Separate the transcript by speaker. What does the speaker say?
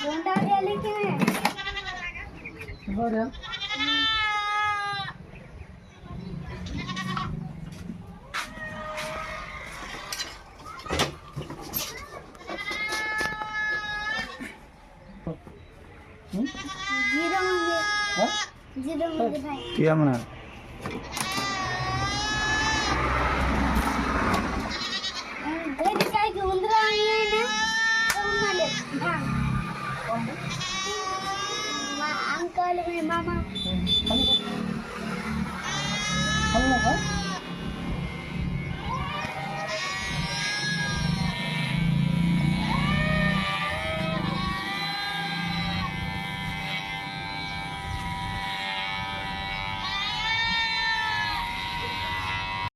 Speaker 1: दोन डाव आले की नाही
Speaker 2: बरं
Speaker 1: झिरो म्हणजे
Speaker 2: हा
Speaker 1: झिरो म्हणजे काय
Speaker 3: किया म्हणा